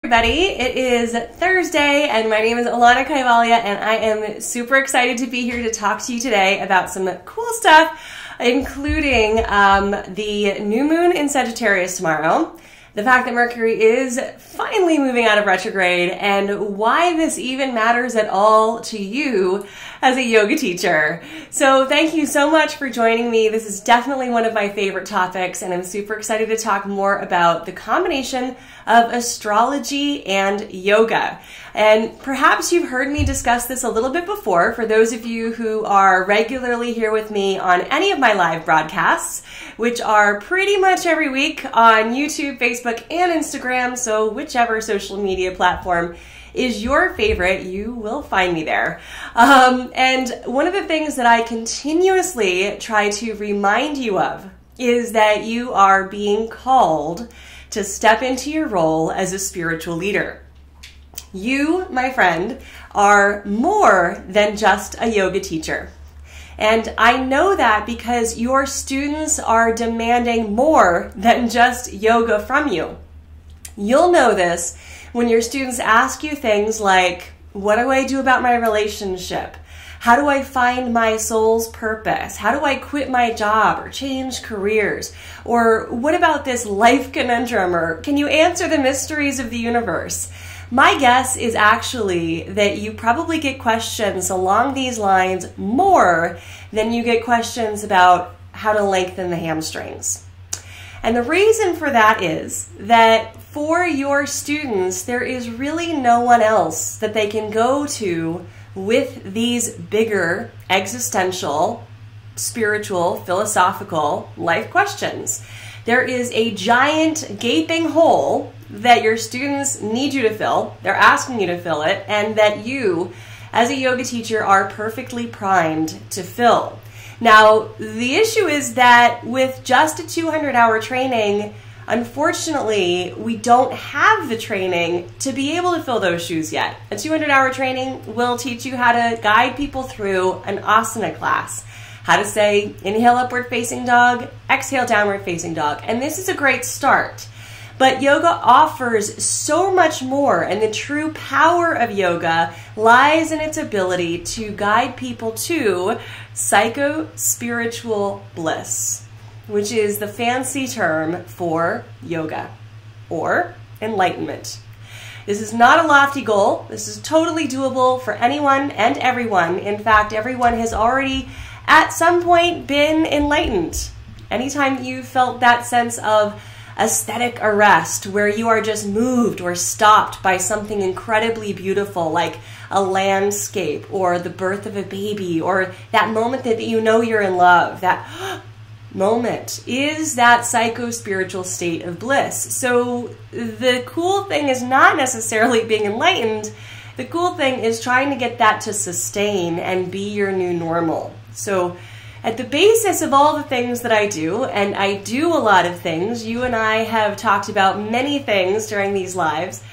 Everybody, it is Thursday and my name is Alana Kaivalia and I am super excited to be here to talk to you today about some cool stuff, including the new moon in Sagittarius tomorrow, the fact that Mercury is finally moving out of retrograde, and why this even matters at all to you as a yoga teacher. So thank you so much for joining me. This is definitely one of my favorite topics, and I'm super excited to talk more about the combination of astrology and yoga. And perhaps you've heard me discuss this a little bit before for those of you who are regularly here with me on any of my live broadcasts, which are pretty much every week on YouTube, Facebook, and Instagram. So whichever social media platform is your favorite, you will find me there. And one of the things that I continuously try to remind you of is that you are being called to step into your role as a spiritual leader. You, my friend, are more than just a yoga teacher. And I know that because your students are demanding more than just yoga from you. You'll know this when your students ask you things like, what do I do about my relationship? How do I find my soul's purpose? How do I quit my job or change careers? Or what about this life conundrum? Or can you answer the mysteries of the universe? My guess is actually that you probably get questions along these lines more than you get questions about how to lengthen the hamstrings. And the reason for that is that for your students, there is really no one else that they can go to with these bigger existential, spiritual, philosophical life questions. There is a giant gaping hole that your students need you to fill. They're asking you to fill it, and that you, as a yoga teacher, are perfectly primed to fill. Now, the issue is that with just a 200-hour training, unfortunately, we don't have the training to be able to fill those shoes yet. A 200-hour training will teach you how to guide people through an asana class, how to say, inhale upward facing dog, exhale downward facing dog. And this is a great start. But yoga offers so much more, and the true power of yoga lies in its ability to guide people to psycho-spiritual bliss, which is the fancy term for yoga or enlightenment. This is not a lofty goal. This is totally doable for anyone and everyone. In fact, everyone has already at some point been enlightened. Anytime you felt that sense of aesthetic arrest where you are just moved or stopped by something incredibly beautiful like a landscape or the birth of a baby or that moment that you know you're in love, that moment is that psycho-spiritual state of bliss. So the cool thing is not necessarily being enlightened. The cool thing is trying to get that to sustain and be your new normal. So at the basis of all the things that I do, and I do a lot of things, you and I have talked about many things during these lives,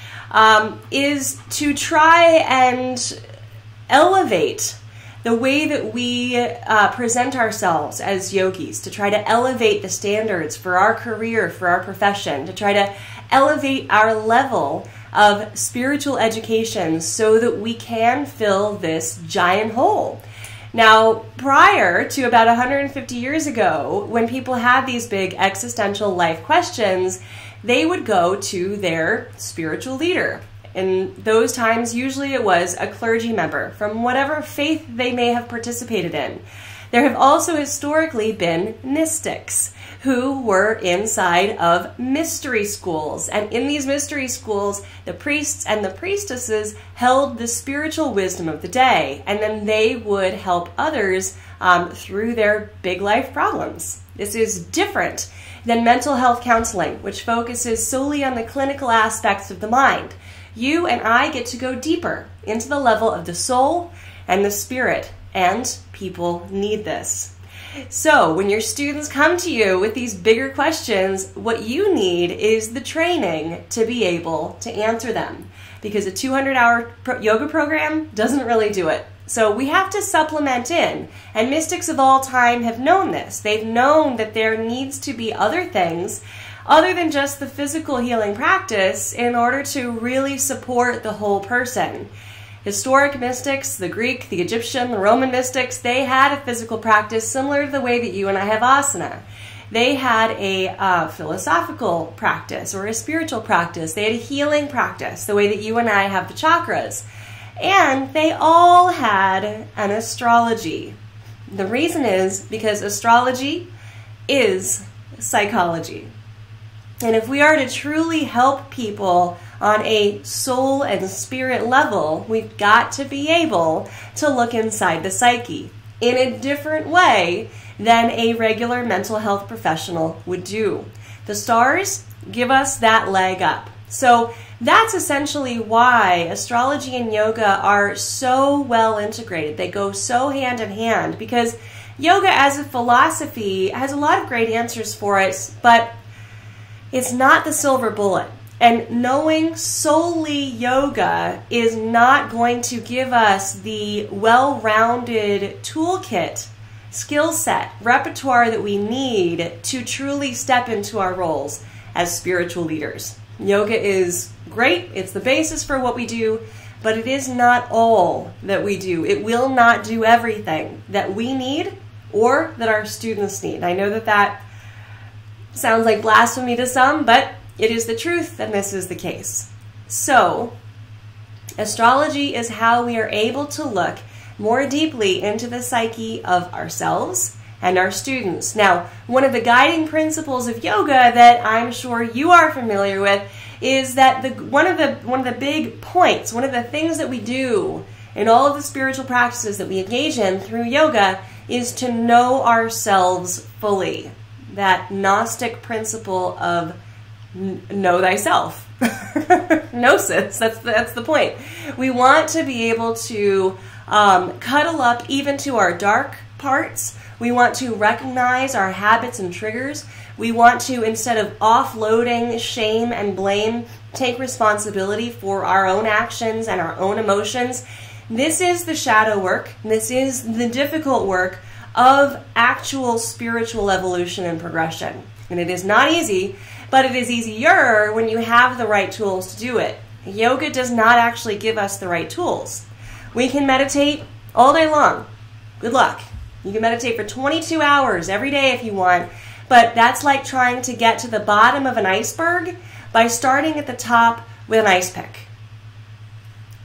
is to try and elevate the way that we present ourselves as yogis, to try to elevate the standards for our career, for our profession, to try to elevate our level of spiritual education so that we can fill this giant hole. Now, prior to about 150 years ago, when people had these big existential life questions, they would go to their spiritual leader. In those times, usually it was a clergy member from whatever faith they may have participated in. There have also historically been mystics who were inside of mystery schools. And in these mystery schools, the priests and the priestesses held the spiritual wisdom of the day, and then they would help others through their big life problems. This is different than mental health counseling, which focuses solely on the clinical aspects of the mind. You and I get to go deeper into the level of the soul and the spirit, and people need this. So when your students come to you with these bigger questions, what you need is the training to be able to answer them, because a 200-hour yoga program doesn't really do it. So we have to supplement in, and mystics of all time have known this. They've known that there needs to be other things other than just the physical healing practice in order to really support the whole person. Historic mystics, the Greek, the Egyptian, the Roman mystics, they had a physical practice similar to the way that you and I have asana. They had a philosophical practice or a spiritual practice. They had a healing practice, the way that you and I have the chakras. And they all had an astrology. The reason is because astrology is psychology. And if we are to truly help people on a soul and spirit level, we've got to be able to look inside the psyche in a different way than a regular mental health professional would do. The stars give us that leg up. So that's essentially why astrology and yoga are so well integrated. They go so hand in hand because yoga as a philosophy has a lot of great answers for it, but it's not the silver bullet. And knowing solely yoga is not going to give us the well-rounded toolkit, skill set, repertoire that we need to truly step into our roles as spiritual leaders. Yoga is great. It's the basis for what we do, but it is not all that we do. It will not do everything that we need or that our students need. I know that that sounds like blasphemy to some, but it is the truth, and this is the case. So, astrology is how we are able to look more deeply into the psyche of ourselves and our students. Now, one of the guiding principles of yoga that I'm sure you are familiar with is that one of the big points, one of the things that we do in all of the spiritual practices that we engage in through yoga is to know ourselves fully. That Gnostic principle of know thyself. Gnosis, that's the point. We want to be able to cuddle up even to our dark parts. We want to recognize our habits and triggers. We want to, instead of offloading shame and blame, take responsibility for our own actions and our own emotions. This is the shadow work. This is the difficult work of actual spiritual evolution and progression. And it is not easy, but it is easier when you have the right tools to do it. Yoga does not actually give us the right tools. We can meditate all day long. Good luck. You can meditate for 22 hours every day if you want, but that's like trying to get to the bottom of an iceberg by starting at the top with an ice pick.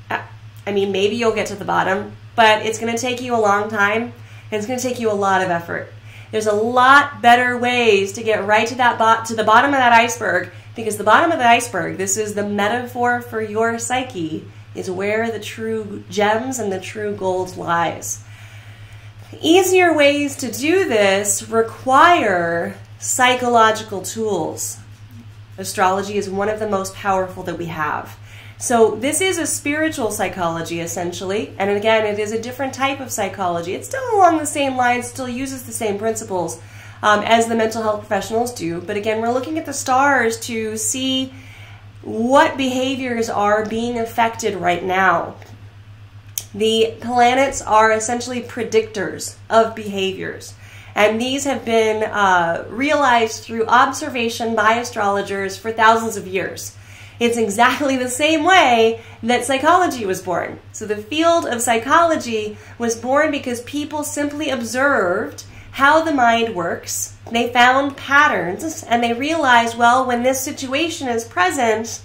I mean, maybe you'll get to the bottom, but it's going to take you a long time, and it's going to take you a lot of effort. There's a lot better ways to get right to the bottom of that iceberg, because the bottom of the iceberg, this is the metaphor for your psyche, is where the true gems and the true gold lies. Easier ways to do this require psychological tools. Astrology is one of the most powerful that we have. So this is a spiritual psychology, essentially. And again, it is a different type of psychology. It's still along the same lines, still uses the same principles as the mental health professionals do. But again, we're looking at the stars to see what behaviors are being affected right now. The planets are essentially predictors of behaviors. And these have been realized through observation by astrologers for thousands of years. It's exactly the same way that psychology was born. So the field of psychology was born because people simply observed how the mind works. They found patterns and they realized, well, when this situation is present,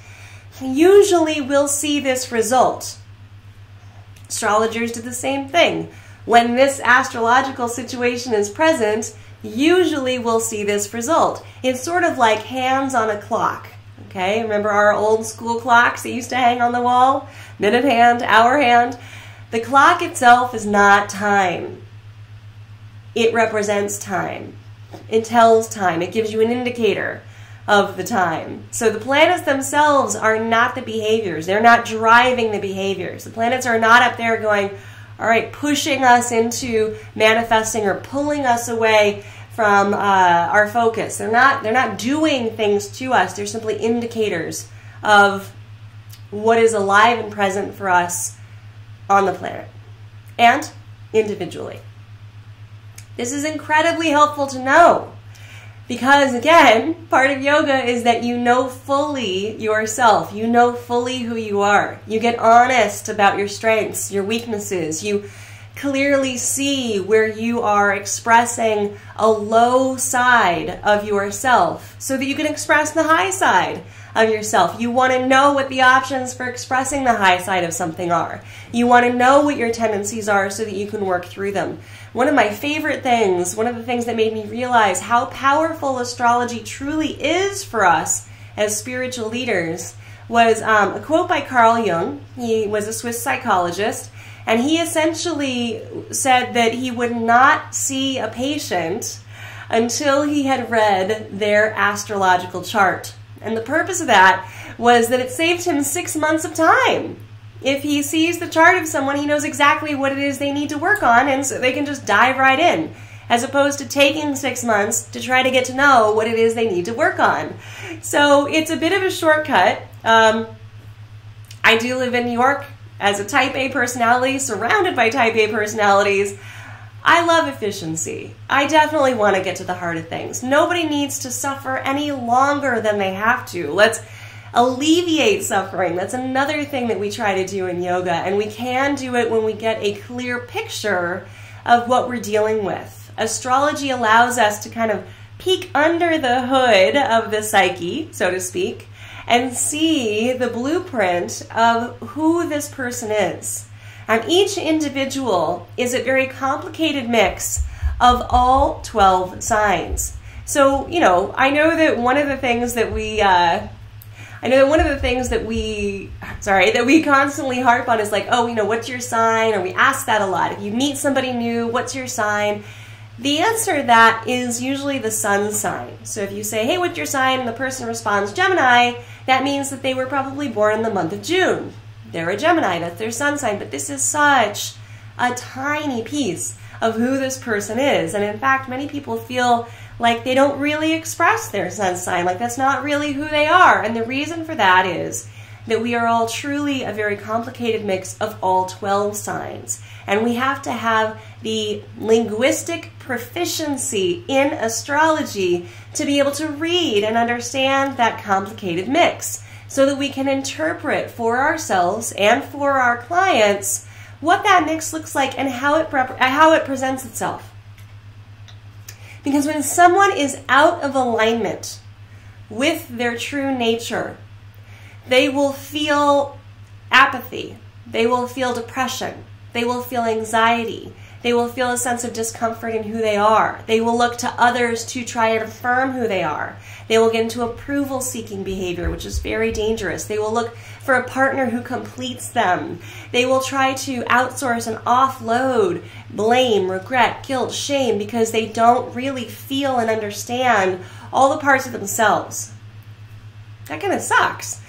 usually we'll see this result. Astrologers did the same thing. When this astrological situation is present, usually we'll see this result. It's sort of like hands on a clock. Okay, remember our old school clocks that used to hang on the wall? Minute hand, hour hand. The clock itself is not time. It represents time. It tells time. It gives you an indicator of the time. So the planets themselves are not the behaviors. They're not driving the behaviors. The planets are not up there going, all right, pushing us into manifesting or pulling us away from our focus. They're not doing things to us. They're simply indicators of what is alive and present for us on the planet and individually. This is incredibly helpful to know. Because again, part of yoga is that you know fully yourself. You know fully who you are. You get honest about your strengths, your weaknesses. You clearly see where you are expressing a low side of yourself so that you can express the high side of yourself. You want to know what the options for expressing the high side of something are. You want to know what your tendencies are so that you can work through them. One of my favorite things, one of the things that made me realize how powerful astrology truly is for us as spiritual leaders was a quote by Carl Jung. He was a Swiss psychologist, and he essentially said that he would not see a patient until he had read their astrological chart. And the purpose of that was that it saved him 6 months of time. If he sees the chart of someone, he knows exactly what it is they need to work on, and so they can just dive right in, as opposed to taking 6 months to try to get to know what it is they need to work on. So it's a bit of a shortcut. I do live in New York as a type A personality, surrounded by type A personalities. I love efficiency. I definitely want to get to the heart of things. Nobody needs to suffer any longer than they have to. Let's alleviate suffering. That's another thing that we try to do in yoga, and we can do it when we get a clear picture of what we're dealing with. Astrology allows us to kind of peek under the hood of the psyche, so to speak, and see the blueprint of who this person is. And each individual is a very complicated mix of all 12 signs. So, you know, I know that one of the things that we constantly harp on is like, oh, you know, what's your sign? Or we ask that a lot. If you meet somebody new, what's your sign? The answer to that is usually the sun sign. So if you say, hey, what's your sign? And the person responds, Gemini, that means that they were probably born in the month of June. They're a Gemini, that's their sun sign. But this is such a tiny piece of who this person is. And in fact, many people feel like they don't really express their sun sign, like that's not really who they are. And the reason for that is that we are all truly a very complicated mix of all 12 signs. And we have to have the linguistic proficiency in astrology to be able to read and understand that complicated mix so that we can interpret for ourselves and for our clients what that mix looks like and how it presents itself. Because when someone is out of alignment with their true nature, they will feel apathy, they will feel depression, they will feel anxiety, they will feel a sense of discomfort in who they are. They will look to others to try and affirm who they are. They will get into approval-seeking behavior, which is very dangerous. They will look for a partner who completes them. They will try to outsource and offload blame, regret, guilt, shame, because they don't really feel and understand all the parts of themselves. That kind of sucks.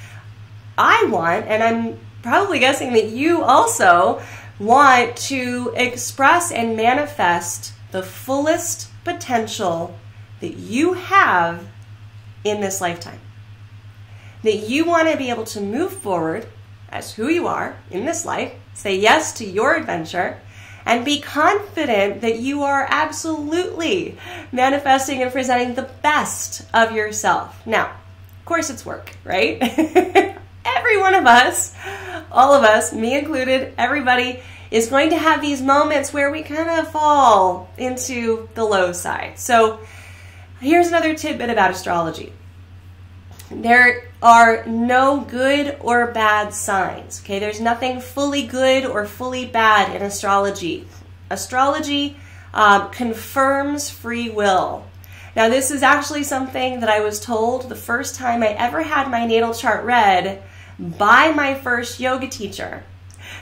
I want, and I'm probably guessing that you also want to express and manifest the fullest potential that you have in this lifetime. That you want to be able to move forward as who you are in this life, say yes to your adventure, and be confident that you are absolutely manifesting and presenting the best of yourself. Now, of course it's work, right? Every one of us, all of us, me included, everybody is going to have these moments where we kind of fall into the low side. So here's another tidbit about astrology. There are no good or bad signs, okay? There's nothing fully good or fully bad in astrology. Astrology confirms free will. Now, this is actually something that I was told the first time I ever had my natal chart read by my first yoga teacher.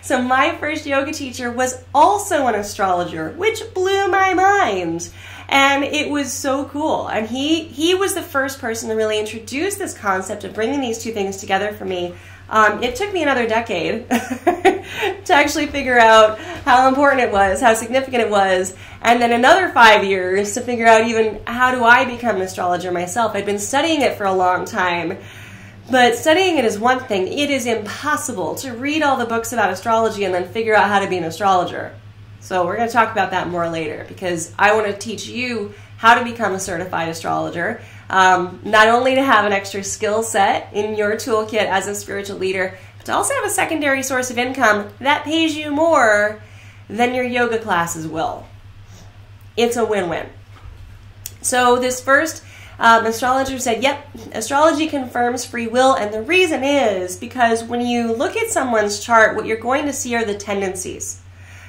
So my first yoga teacher was also an astrologer, which blew my mind. And it was so cool. And he was the first person to really introduce this concept of bringing these two things together for me. It took me another decade to actually figure out how important it was, how significant it was, and then another 5 years to figure out even how do I become an astrologer myself. I'd been studying it for a long time, but studying it is one thing. It is impossible to read all the books about astrology and then figure out how to be an astrologer. So we're going to talk about that more later, because I want to teach you how to become a certified astrologer. Not only to have an extra skill set in your toolkit as a spiritual leader, but to also have a secondary source of income that pays you more than your yoga classes will. It's a win-win. So this first astrologer said, yep, astrology confirms free will, and the reason is because when you look at someone's chart, what you're going to see are the tendencies.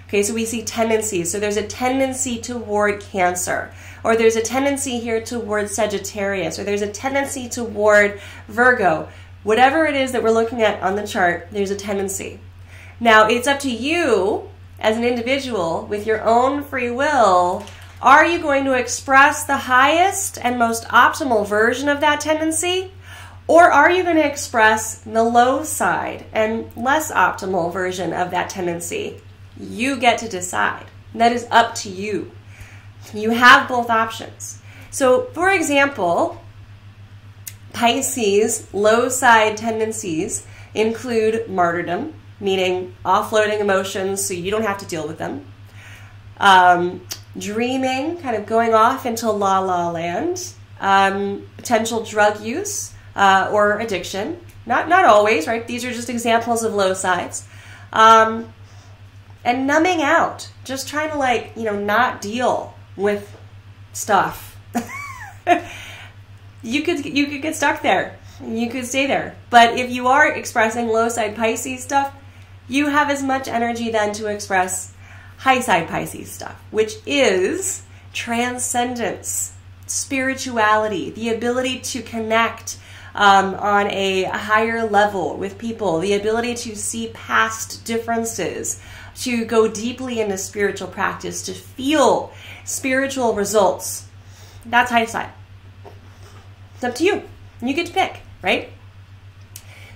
Okay, so we see tendencies. So there's a tendency toward Cancer, or there's a tendency here toward Sagittarius, or there's a tendency toward Virgo. Whatever it is that we're looking at on the chart, there's a tendency. Now, it's up to you as an individual with your own free will. Are you going to express the highest and most optimal version of that tendency? Or are you going to express the low side and less optimal version of that tendency? You get to decide. That is up to you. You have both options. So, for example, Pisces low side tendencies include martyrdom, meaning offloading emotions so you don't have to deal with them. Dreaming, kind of going off into la-la land. Potential drug use or addiction. Not always, right? These are just examples of low sides. And numbing out. Just trying to, not deal with stuff. You could get stuck there. You could stay there. But if you are expressing low side Pisces stuff, you have as much energy then to express high side Pisces stuff, which is transcendence, spirituality, the ability to connect on a higher level with people, the ability to see past differences, to go deeply into spiritual practice, to feel spiritual results. That's high side. It's up to you. You get to pick, right?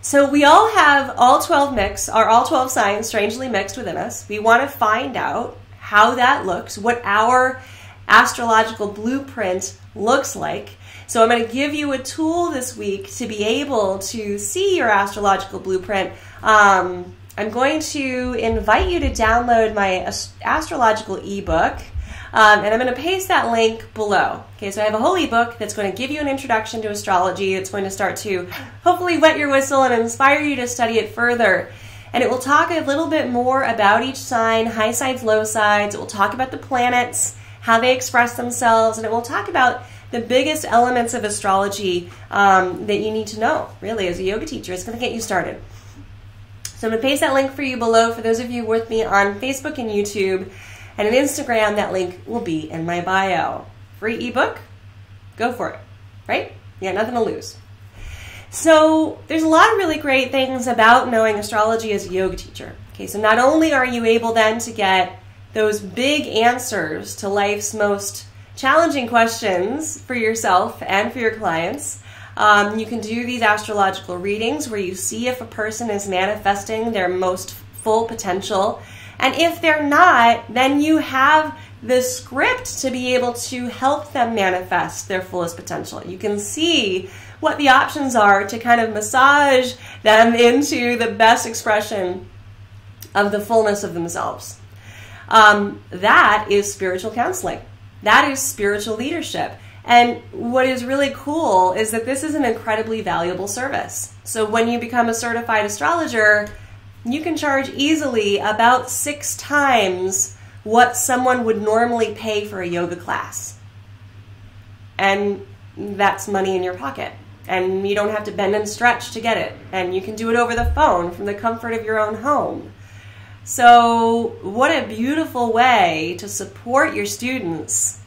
So we all have all 12 signs strangely mixed within us. We want to find out how that looks, what our astrological blueprint looks like. So I'm going to give you a tool this week to be able to see your astrological blueprint. I'm going to invite you to download my astrological ebook. And I'm going to paste that link below. Okay, so I have a whole ebook that's going to give you an introduction to astrology. It's going to start to hopefully wet your whistle and inspire you to study it further. And it will talk a little bit more about each sign, high sides, low sides. It will talk about the planets, how they express themselves, and it will talk about the biggest elements of astrology that you need to know, really, as a yoga teacher. It's going to get you started. So I'm going to paste that link for you below for those of you with me on Facebook and YouTube. And on Instagram, that link will be in my bio. Free ebook, go for it, right? You got nothing to lose. So there's a lot of really great things about knowing astrology as a yoga teacher. Okay, so not only are you able then to get those big answers to life's most challenging questions for yourself and for your clients, you can do these astrological readings where you see if a person is manifesting their most full potential. And if they're not, then you have the script to be able to help them manifest their fullest potential. You can see what the options are to kind of massage them into the best expression of the fullness of themselves. That is spiritual counseling. That is spiritual leadership. And what is really cool is that this is an incredibly valuable service. So when you become a certified astrologer, you can charge easily about 6 times what someone would normally pay for a yoga class. And that's money in your pocket. And you don't have to bend and stretch to get it. And you can do it over the phone from the comfort of your own home. So what a beautiful way to support your students,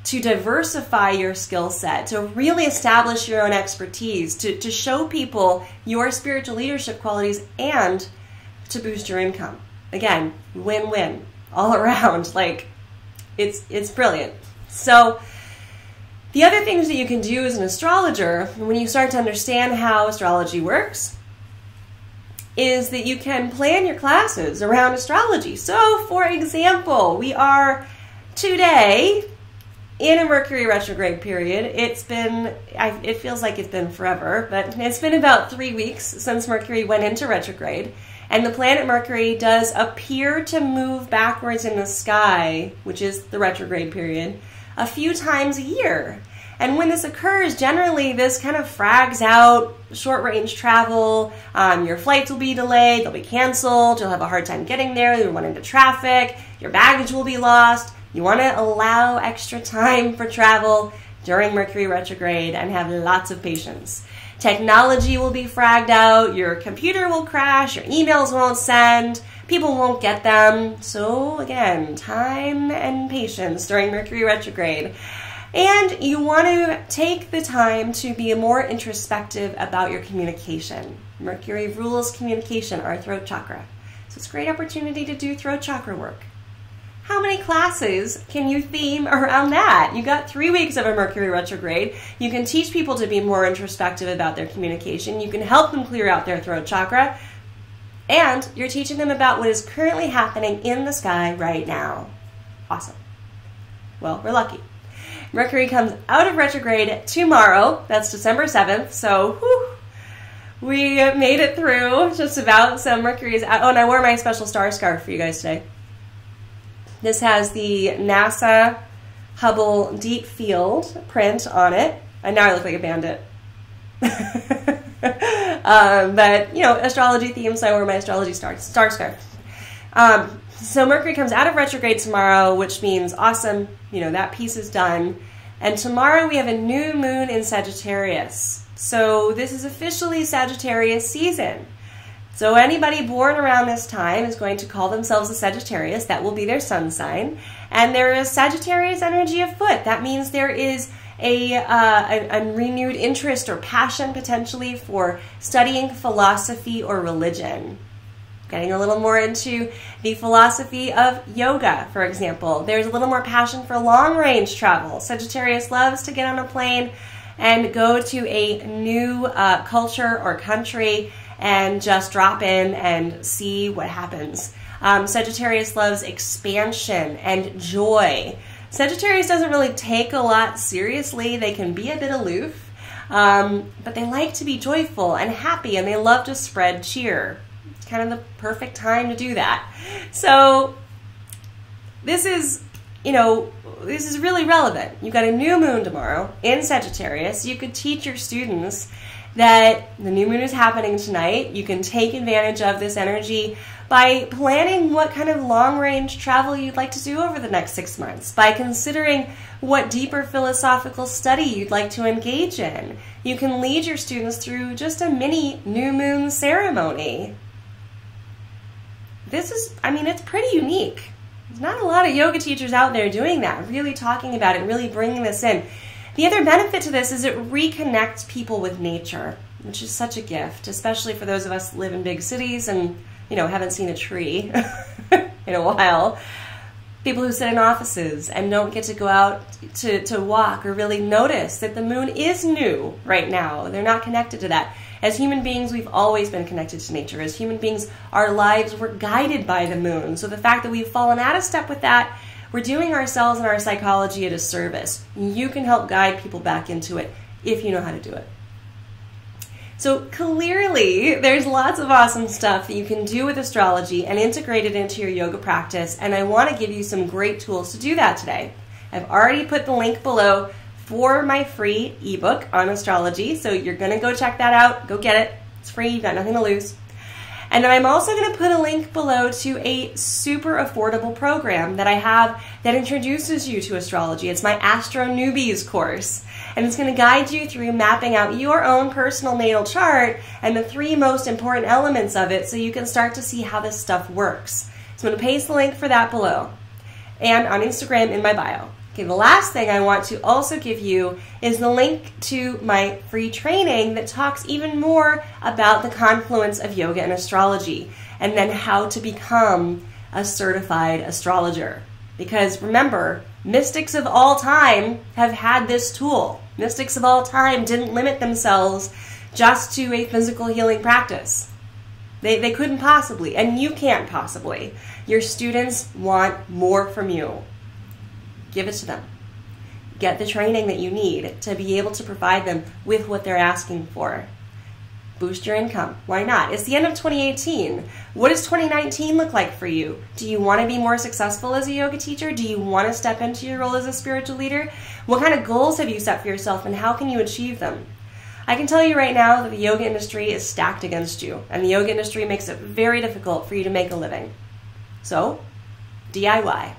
to diversify your skill set, to really establish your own expertise, to show people your spiritual leadership qualities, and to boost your income. Again, win-win all around. It's brilliant. So the other things that you can do as an astrologer, when you start to understand how astrology works, is that you can plan your classes around astrology. So, for example, we are today in a Mercury retrograde period. It feels like it's been forever, but it's been about 3 weeks since Mercury went into retrograde. And the planet Mercury does appear to move backwards in the sky, which is the retrograde period, a few times a year. And when this occurs, generally this kind of frags out short-range travel. Your flights will be delayed, they'll be canceled, you'll have a hard time getting there, you'll run into traffic, your baggage will be lost. You want to allow extra time for travel during Mercury retrograde and have lots of patience. Technology will be fragged out, your computer will crash, your emails won't send, people won't get them. So again, time and patience during Mercury retrograde. And you want to take the time to be more introspective about your communication. Mercury rules communication, our throat chakra. So it's a great opportunity to do throat chakra work. How many classes can you theme around that? You got 3 weeks of a Mercury retrograde. You can teach people to be more introspective about their communication. You can help them clear out their throat chakra. And you're teaching them about what is currently happening in the sky right now. Awesome. Well, we're lucky. Mercury comes out of retrograde tomorrow. That's December 7th. So, whew, we made it through just about. So Mercury is out. Oh, and I wore my special star scarf for you guys today. This has the NASA Hubble Deep Field print on it. And now I look like a bandit. But, you know, astrology theme, so I wear my astrology star scarf. So Mercury comes out of retrograde tomorrow, which means awesome, you know, that piece is done. And tomorrow we have a new moon in Sagittarius. So this is officially Sagittarius season. So anybody born around this time is going to call themselves a Sagittarius. That will be their sun sign. And there is Sagittarius energy afoot. That means there is a renewed interest or passion potentially for studying philosophy or religion. Getting a little more into the philosophy of yoga, for example. There's a little more passion for long-range travel. Sagittarius loves to get on a plane and go to a new culture or country and just drop in and see what happens. Sagittarius loves expansion and joy. Sagittarius doesn't really take a lot seriously. They can be a bit aloof, but they like to be joyful and happy, and they love to spread cheer. It's kind of the perfect time to do that. So this is, you know, this is really relevant. You've got a new moon tomorrow in Sagittarius. You could teach your students that the new moon is happening tonight. You can take advantage of this energy by planning what kind of long-range travel you'd like to do over the next 6 months, by considering what deeper philosophical study you'd like to engage in. You can lead your students through just a mini new moon ceremony. This is, I mean, it's pretty unique. There's not a lot of yoga teachers out there doing that, really talking about it, really bringing this in. The other benefit to this is it reconnects people with nature, which is such a gift, especially for those of us who live in big cities and, you know, haven't seen a tree in a while. People who sit in offices and don't get to go out to walk or really notice that the moon is new right now. They're not connected to that. As human beings, we've always been connected to nature. As human beings, our lives were guided by the moon. So the fact that we've fallen out of step with that, we're doing ourselves and our psychology a disservice. You can help guide people back into it if you know how to do it. So clearly, there's lots of awesome stuff that you can do with astrology and integrate it into your yoga practice, and I want to give you some great tools to do that today. I've already put the link below for my free ebook on astrology, so you're going to go check that out. Go get it. It's free. You've got nothing to lose. And then I'm also going to put a link below to a super affordable program that I have that introduces you to astrology. It's my Astro Newbies course. And it's going to guide you through mapping out your own personal natal chart and the 3 most important elements of it so you can start to see how this stuff works. So I'm going to paste the link for that below and on Instagram in my bio. Okay, the last thing I want to also give you is the link to my free training that talks even more about the confluence of yoga and astrology, and then how to become a certified astrologer. Because remember, mystics of all time have had this tool. Mystics of all time didn't limit themselves just to a physical healing practice. They couldn't possibly, and you can't possibly. Your students want more from you. Give it to them. Get the training that you need to be able to provide them with what they're asking for. Boost your income. Why not? It's the end of 2018. What does 2019 look like for you? Do you want to be more successful as a yoga teacher? Do you want to step into your role as a spiritual leader? What kind of goals have you set for yourself and how can you achieve them? I can tell you right now that the yoga industry is stacked against you, and the yoga industry makes it very difficult for you to make a living. So, DIY.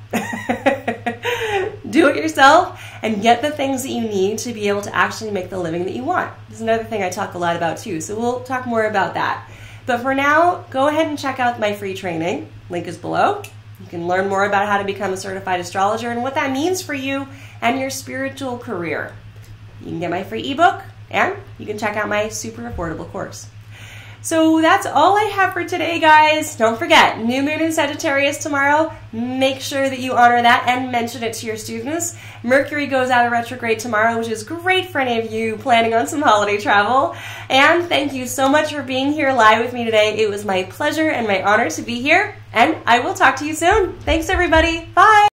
Do it yourself and get the things that you need to be able to actually make the living that you want. This is another thing I talk a lot about too, so we'll talk more about that. But for now, go ahead and check out my free training. Link is below. You can learn more about how to become a certified astrologer and what that means for you and your spiritual career. You can get my free ebook and you can check out my super affordable course. So that's all I have for today, guys. Don't forget, new moon in Sagittarius tomorrow. Make sure that you honor that and mention it to your students. Mercury goes out of retrograde tomorrow, which is great for any of you planning on some holiday travel. And thank you so much for being here live with me today. It was my pleasure and my honor to be here, and I will talk to you soon. Thanks, everybody. Bye.